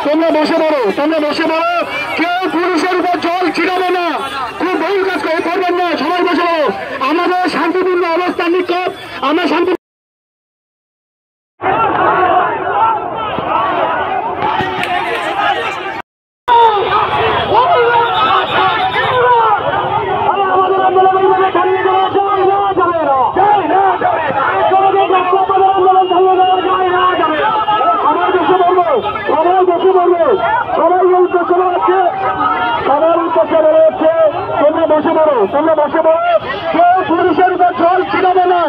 তোমরা বসে পড়ো, তোমরা বসে পড়ো, কেউ পুলিশের উপর জল ছিটাবে না, খুব বহু কাজ করবেন না, সবাই বসে পড়ো। আমাদের শান্তিপূর্ণ অবস্থান নিক্ষেপ, আমরা শান্তি তোমরা বসে পড়ো, কেউ পুলিশের উপর জল ছিটাবে না,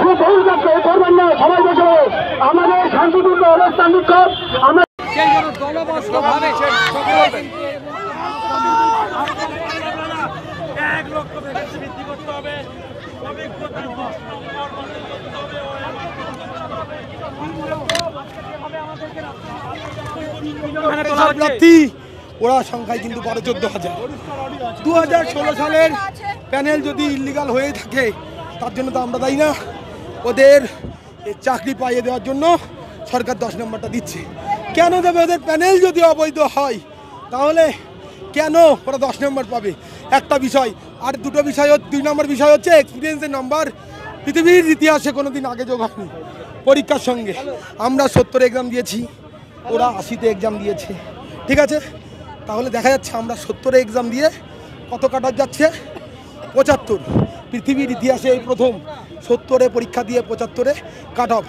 খুব বহু কাজ করবেন না, সবাই বসে পড়ো। আমাদের শান্তিপূর্ণ অবস্থান নিক্ষেপ, আমরা ওরা সংখ্যায় কিন্তু 12-14,000। 2016 সালের প্যানেল যদি ইলিগাল হয়ে থাকে তার জন্য তো আমরা দায়ী না। ওদের চাকরি পাইয়ে দেওয়ার জন্য সরকার 10 নম্বরটা দিচ্ছে। কেন দেবে? ওদের প্যানেল যদি অবৈধ হয় তাহলে কেন ওরা 10 নম্বর পাবে? একটা বিষয়। আর দুটো বিষয়, 2 নম্বর বিষয় হচ্ছে এক্সপিরিয়েন্সের নাম্বার পৃথিবীর ইতিহাসে কোনোদিন আগে যোগ হয়নি পরীক্ষার সঙ্গে। আমরা 70 এক্সাম দিয়েছি, ওরা 80তে এক্সাম দিয়েছে, ঠিক আছে? তাহলে দেখা যাচ্ছে আমরা 70 এক্সাম দিয়ে কত কাটার যাচ্ছে? 75। পৃথিবীর ইতিহাসে এই প্রথম 70-এ পরীক্ষা দিয়ে 75-এ কাট অফ,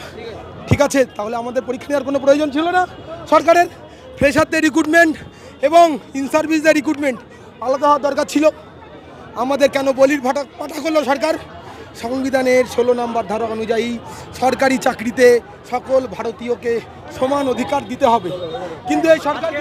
ঠিক আছে? তাহলে আমাদের পরীক্ষা নেওয়ার কোনো প্রয়োজন ছিল না। সরকারের ফ্রেশারদের রিক্রুটমেন্ট এবং ইন সার্ভিসদের রিক্রুটমেন্ট আলাদা হওয়ার দরকার ছিল। আমাদের কেন বলির পাঠা করলো সরকার? সংবিধানের 16 নম্বর ধারা অনুযায়ী সরকারি চাকরিতে সকল ভারতীয়কে সমান অধিকার দিতে হবে, কিন্তু এই সরকার